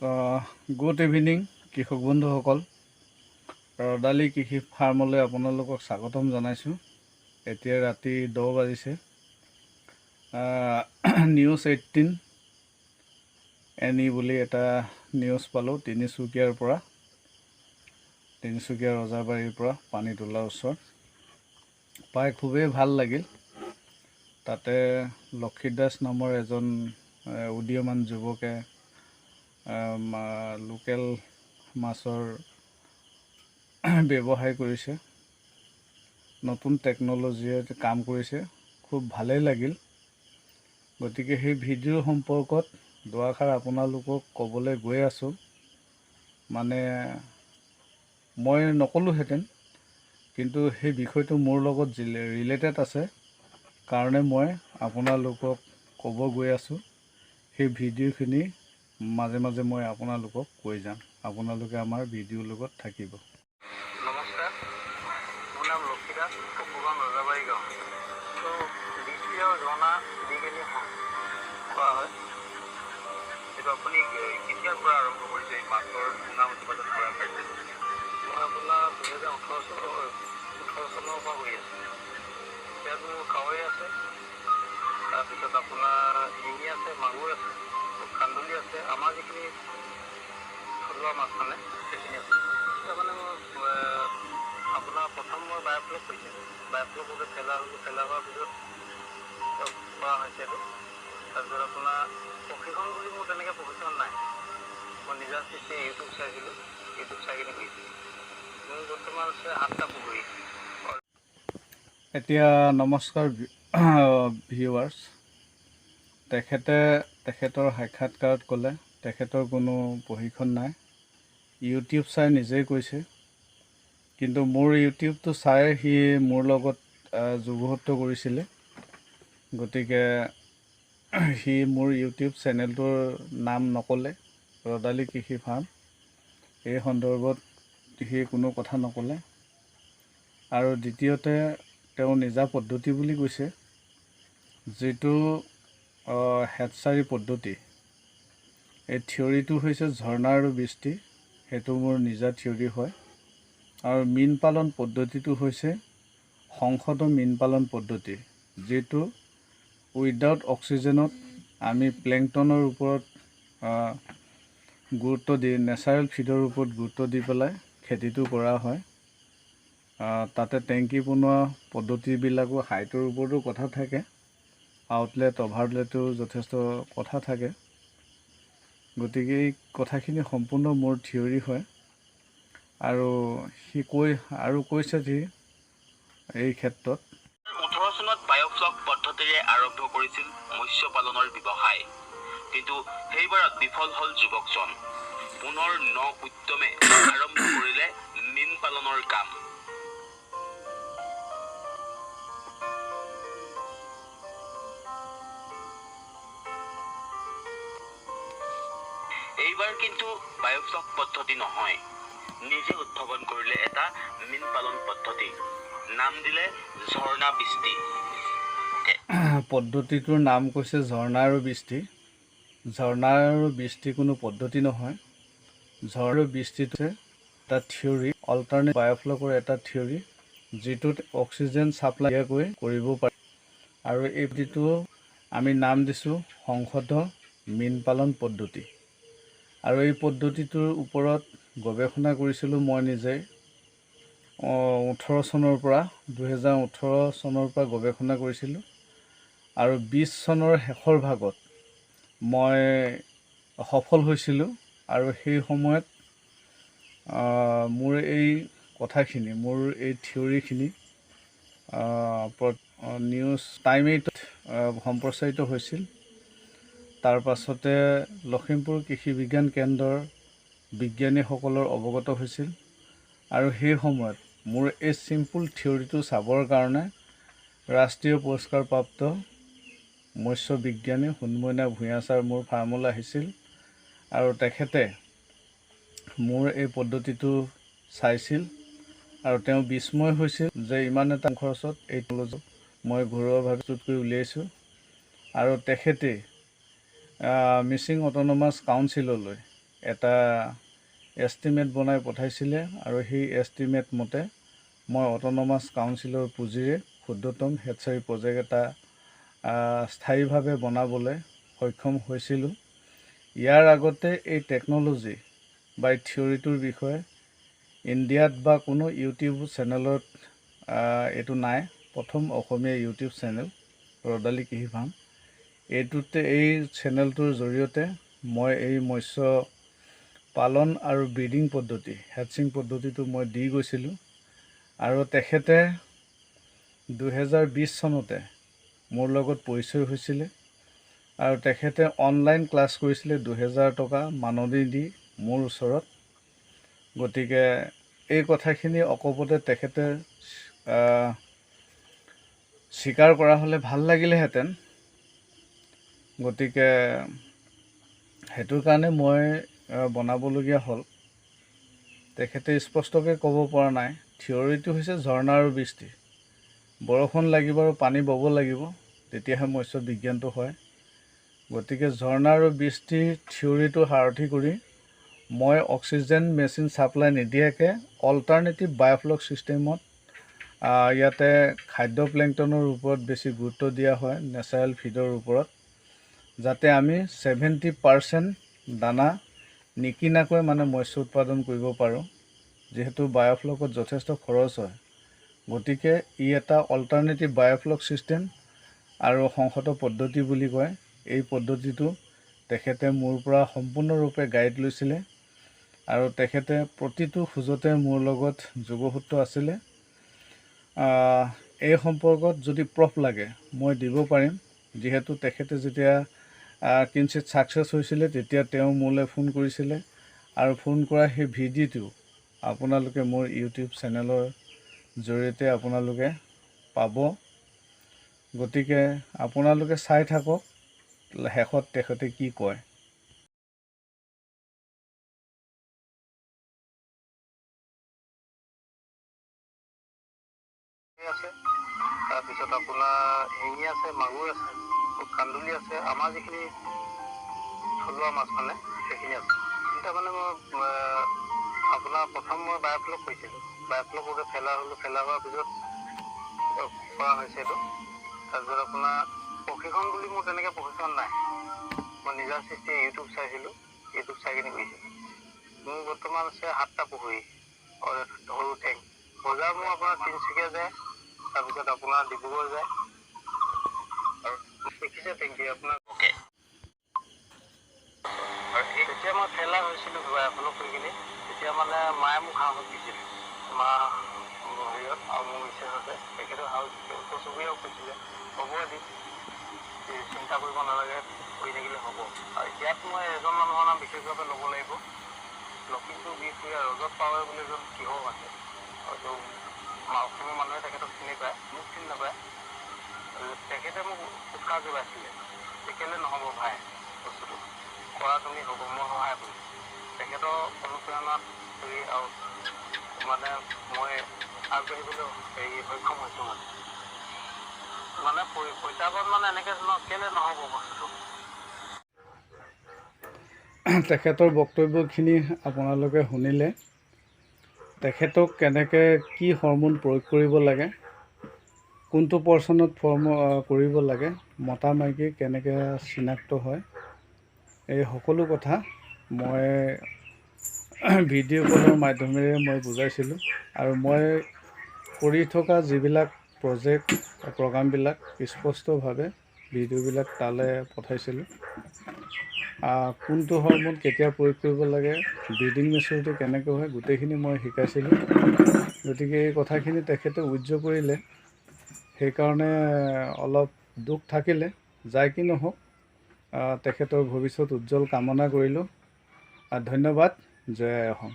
তো good evening কৃষক বন্ধুসকল, ৰদালি কৃষি ফাৰ্মলৈ আপোনালোকক স্বাগতম জনাইছোঁ। এতিয়া ৰাতি 10 বাজিছে। নিউজ 18 এনি বুলি এটা নিউজ পালোঁ তিনিচুকীয়াৰ পৰা, তিনিচুকীয়া ৰজাবাৰীৰ পৰা পানী তোলাৰ ওচৰত পাই খুবেই ভাল লাগিল। তাতে লক্ষী দাস নামৰ এজন উদীয়মান যুৱকে লোকেল মাছৰ ব্যৱসায় কৰিছে, নতুন টেকন'লজিৰে কাম কৰিছে, খুব ভালেই লাগিল। গতিকে সেই ভিডিঅ' সম্পৰ্কত দুআষাৰ আপোনালোকক ক'বলৈ গৈ আছোঁ। মানে মই নক'লোহেঁতেন, কিন্তু সেই বিষয়টো মোৰ লগত ৰিলেটেড আছে কাৰণে মই আপোনালোকক ক'ব গৈ আছোঁ। সেই ভিডিঅ'খিনি মাজে মাজে মই আপোনালোকক কৈ যাম, আপোনালোকে আমাৰ ভিডিঅ'ৰ লগত থাকিব। নমস্কাৰ, মোৰ নাম লক্ষী দাস, পশুগাঁও ৰজাবাৰী গাঁও। তো দ্বিতীয় জনা যিখিনি কোৱা হয়, সেইটো আপুনি কেতিয়াৰ পৰা আৰম্ভ কৰিছে এই মাছৰ পোনা উৎপাদন কৰা কাৰ্য? মই আপোনাৰ 2018 চনৰ পৰা কৰি আছোঁ। ইয়াত মোৰ কাৱৈ আছে, তাৰপিছত আপোনাৰ শিঙি আছে, মাগুৰ আছে, কান্দুলি আছে, আমাৰ যিখিনি থলুৱা মাছ মানে সেইখিনি আছে। মানে মই আপোনাৰ প্ৰথম মই বায়'ফ্লক কৰিছিলোঁ, বায়'ফ্লক কৰোঁতে ফেলা হোৱাৰ পিছত কৰা হৈছে এইটো। তাৰপিছত আপোনাৰ প্ৰশিক্ষণ বুলি মোৰ তেনেকৈ প্ৰশিক্ষণ নাই, মই নিজা সৃষ্টি ইউটিউব চাইছিলোঁ, ইউটিউব চাই কিনে কৰিছিলোঁ। মোৰ বৰ্তমান আছে 8টা পুখুৰী। এতিয়া নমস্কাৰ ভিউৱাৰ্ছ। তেখেতৰ সাক্ষাৎকাৰত ক'লে তেখেতৰ কোনো প্ৰশিক্ষণ নাই, ইউটিউব চাই নিজেই কৈছে। কিন্তু মোৰ ইউটিউবটো চাই সি মোৰ লগত যোগসূত্ৰ কৰিছিলে। গতিকে সি মোৰ ইউটিউব চেনেলটোৰ নাম নক'লে, ৰদালি কৃষি ফাৰ্ম, এই সন্দৰ্ভত সি কোনো কথা নক'লে। আৰু দ্বিতীয়তে তেওঁ নিজা পদ্ধতি বুলি কৈছে, যিটো হেটচাৰী পদ্ধতি। এই থিয়ৰিটো হৈছে ঝৰ্ণা আৰু বৃষ্টি, সেইটো মোৰ নিজা থিয়ৰি হয়। আৰু মীন পালন পদ্ধতিটো হৈছে সংহত মীন পালন পদ্ধতি, যিটো উইদাউট অক্সিজেনত আমি প্লেংটনৰ ওপৰত গুৰুত্ব দি, নেচাৰেল ফিডৰ ওপৰত গুৰুত্ব দি পেলাই খেতিটো কৰা হয়। তাতে টেংকি বনোৱা পদ্ধতিবিলাকো হাইটৰ ওপৰতো কথা থাকে, আউটলেট অভাৰলেটো যথেষ্ট কথা থাকে। গতিকে এই কথাখিনি সম্পূৰ্ণ মোৰ থিয়ৰি হয়। আৰু সি কৈছে যে এই ক্ষেত্ৰত 18 চনত বায়'ফ্লক পদ্ধতিৰে আৰম্ভ কৰিছিল মৎস্য পালনৰ ব্যৱসায়, কিন্তু সেইবাৰত বিফল হ'ল যুৱকজন। পুনৰ ন উদ্যমে আৰম্ভ কৰিলে মীন পালনৰ কাম। এইবাৰ কিন্তু বায়'ফ্লক পদ্ধতি নহয়, নিজে উদ্ভাৱন কৰিলে এটা মীন পালন পদ্ধতি, নাম দিলে ঝৰ্ণা বৃষ্টি। পদ্ধতিটোৰ নাম কৈছে ঝৰ্ণা আৰু বৃষ্টি। ঝৰ্ণা আৰু বৃষ্টি কোনো পদ্ধতি নহয়। ঝৰ্ণা আৰু বৃষ্টিটো এটা থিয়ৰি, অল্টাৰনেট বায়'ফ্লকৰ এটা থিয়ৰি, যিটোত অক্সিজেন ছাপ্লাই কৰিব পাৰি। আৰু এই পদ্ধতিটো আমি নাম দিছোঁ সংহত মীন পালন পদ্ধতি। আৰু এই পদ্ধতিটোৰ ওপৰত গৱেষণা কৰিছিলোঁ মই নিজেই 2018 চনৰ পৰা গৱেষণা কৰিছিলোঁ। আৰু 20 চনৰ শেষৰ ভাগত মই সফল হৈছিলোঁ। আৰু সেই সময়ত মোৰ এই কথাখিনি, মোৰ এই থিয়ৰিখিনি নিউজ টাইম 8ত সম্প্ৰচাৰিত হৈছিল। তাৰ পাছতে লখিমপুৰ কৃষি বিজ্ঞান কেন্দ্ৰৰ বিজ্ঞানীসকলৰ অৱগত হৈছিল। আৰু সেই সময়ত মোৰ এই চিম্পুল থিয়ৰিটো চাবৰ কাৰণে ৰাষ্ট্ৰীয় পুৰস্কাৰপ্ৰাপ্ত মৎস্য বিজ্ঞানী সোণমইনা ভূঞা ছাৰ মোৰ ফাৰ্মলৈ আহিছিল। আৰু তেখেতে মোৰ এই পদ্ধতিটো চাইছিল আৰু তেওঁ বিস্ময় হৈছিল যে ইমান এটা খৰচত এই টেকন'লজি মই ঘৰুৱাভাৱে প্ৰস্তুত কৰি উলিয়াইছোঁ। আৰু তেখেতে মিচিং অট'নমাছ কাউন্সিললৈ এটা এষ্টিমেট বনাই পঠাইছিলে আৰু সেই এষ্টিমেট মতে মই অট'নমাছ কাউন্সিলৰ পুঁজিৰে ক্ষুদ্ৰতম হেচাৰী প্ৰজেক্ট এটা স্থায়ীভাৱে বনাবলৈ সক্ষম হৈছিলোঁ। ইয়াৰ আগতে এই টেকন'লজি বা এই থিয়ৰিটোৰ বিষয়ে ইণ্ডিয়াত বা কোনো ইউটিউব চেনেলত এইটো নাই। প্ৰথম অসমীয়া ইউটিউব চেনেল ৰদালি কৃষি ফাৰ্ম। এই চেনেলটোৰ জৰিয়তে মই এই মৎস্য পালন আৰু ব্ৰিডিং পদ্ধতি, হেটচিং পদ্ধতিটো মই দি গৈছিলোঁ। আৰু তেখেতে 2020 চনতে মোৰ লগত পৰিচয় হৈছিলে আৰু তেখেতে অনলাইন ক্লাছ কৰিছিলে 2000 টকা মাননি দি মোৰ ওচৰত। গতিকে এই কথাখিনি অকপতে তেখেতে স্বীকাৰ কৰা হ'লে ভাল লাগিলেহেঁতেন। গতিকে সেইটোৰ কাৰণে মই বনাবলগীয়া হ'ল। তেখেতে স্পষ্টকৈ ক'ব পৰা নাই। থিয়ৰিটো হৈছে ঝৰ্ণা আৰু বৃষ্টি। বৰষুণ লাগিব আৰু পানী বব লাগিব, তেতিয়াহে মৎস্য বিজ্ঞানটো হয়। গতিকে ঝৰ্ণা আৰু বৃষ্টিৰ থিয়ৰিটো সাৰথি কৰি মই অক্সিজেন মেচিন ছাপ্লাই নিদিয়াকৈ অল্টাৰনেটিভ বায়'ফ্লক ছিষ্টেমত ইয়াতে খাদ্য প্লেংটনৰ ওপৰত বেছি গুৰুত্ব দিয়া হয়, নেচাৰেল ফিডৰ ওপৰত, যাতে আমি 70% দানা নিকিনাকৈ মৎস্য উৎপাদন কৰিব পাৰোঁ। যিহেতু বায়'ফ্লকত যথেষ্ট খৰচ হয়, গতিকে ই এটা অল্টাৰনেটিভ বায়'ফ্লক ছিষ্টেম আৰু সংহত পদ্ধতি বুলি কয়। এই পদ্ধতিটো তেখেতে মোৰ পৰা সম্পূৰ্ণৰূপে গাইড লৈছিলে আৰু তেখেতে প্ৰতিটো খোজতে মোৰ লগত যোগসূত্ৰ আছিলে। এই সম্পৰ্কত যদি প্ৰফ লাগে মই দিব পাৰিম। যিহেতু তেখেতে যেতিয়া কিঞ্চিত ছাকচেছ হৈছিলে, তেতিয়া তেওঁ মোলৈ ফোন কৰিছিলে আৰু ফোন কৰা সেই ভিডিঅ'টো আপোনালোকে মোৰ ইউটিউব চেনেলৰ জৰিয়তে আপোনালোকে পাব। গতিকে আপোনালোকে চাই থাকক শেষত তেখেতে কি কয়। আছে, তাৰপিছত আপোনাৰ শিঙি আছে, মাগুৰ আছে, কান্দুলি আছে। আমাৰ যিখিনি থলুৱা মাছ সেইখিনি আছে। কিন্তু মই আপোনাৰ প্ৰথম মই বায়'ফ্লক কৰিছিলোঁ। বায়'ফ্লক কৰোঁতে ফেলাৰ হ'লোঁ। ফেলাৰ হোৱাৰ পিছত কৰা হৈছে এইটো। তাৰপিছত আপোনাৰ প্ৰশিক্ষণ বুলি মোৰ তেনেকৈ প্ৰশিক্ষণ নাই। মই নিজা সৃষ্টি ইউটিউব চাইছিলোঁ, ইউটিউব চাই কিনি কৰিছিলোঁ। মোৰ বৰ্তমান আছে 7টা পুখুৰী, সৰু টেং। বজাৰ মোৰ আপোনাৰ তিনিচুকীয়া যায়, তাৰপিছত আপোনাৰ ডিব্ৰুগড় যায়। আৰু দেখিছে টেংকি আপোনাৰ অ'কে। আৰু যেতিয়া মই ফেলাৰ হৈছিলোঁ বায়'ফ্লক কৰি কিনি, তেতিয়া মায়ে মোক সাহস দিছিলে। মা হেৰিয়ত আৰু মোৰ মিছেছ আছে, তেখেতেও সাহস দিছিলে। ওচৰ চুবুৰীয়াও কৈছিলে হ'ব এদিন, চিন্তা কৰিব নালাগে, কৰি থাকিলে হ'ব। আৰু ইয়াত মই এজন মানুহৰ নাম বিশেষভাৱে ল'ব লাগিব। লখিমপুৰ বিহপুৰীয়া ৰজত পাৱাৰ বুলি এজন কৃষক আছে। হয়তো অসমৰ মানুহে তেখেতক চিনি পায়, মোক চিনি নাপায়। তেখেতে মোক উৎসাহ যোগাইছিলে যে কেলৈ নহ'ব ভাই, বস্তুটো কৰা তুমি হ'ব, মই সহায় কৰিম। তেখেতৰ অনুপ্ৰেৰণাত ধৰি আৰু মই আগবাঢ়িবলৈ সক্ষম হৈছোঁ। প্ৰত্যাহ্বান এনেকৈ কেলৈ নহ'ব বস্তুটো। তেখেতৰ বক্তব্যখিনি আপোনালোকে শুনিলে। তেখেতক কেনেকৈ কি হৰম'ন প্ৰয়োগ কৰিব লাগে, কোনটো পৰ্চনত কৰিব লাগে, মতা মাইকী কেনেকৈ চিনাক্ত হয়, এই সকলো কথা মই ভিডিঅ' কলৰ মাধ্যমেৰে মই বুজাইছিলোঁ। আৰু মই কৰি থকা যিবিলাক প্ৰগ্ৰামবিলাক স্পষ্টভাৱে ভিডিঅ'বিলাক তালৈ পঠাইছিলোঁ। কোনটো হৰম'ন কেতিয়া প্ৰয়োগ কৰিব লাগে, ব্ৰিডিং মেচিউৰিটি কেনেকৈ হয়, গোটেইখিনি মই শিকাইছিলোঁ। গতিকে এই কথাখিনি তেখেতে উজ্জ্ব কৰিলে, সেইকাৰণে অলপ দুখ থাকিলে। যাই কি নহওক, তেখেতৰ ভৱিষ্যত উজ্জ্বল কামনা কৰিলোঁ। ধন্যবাদ। জয় আই অসম।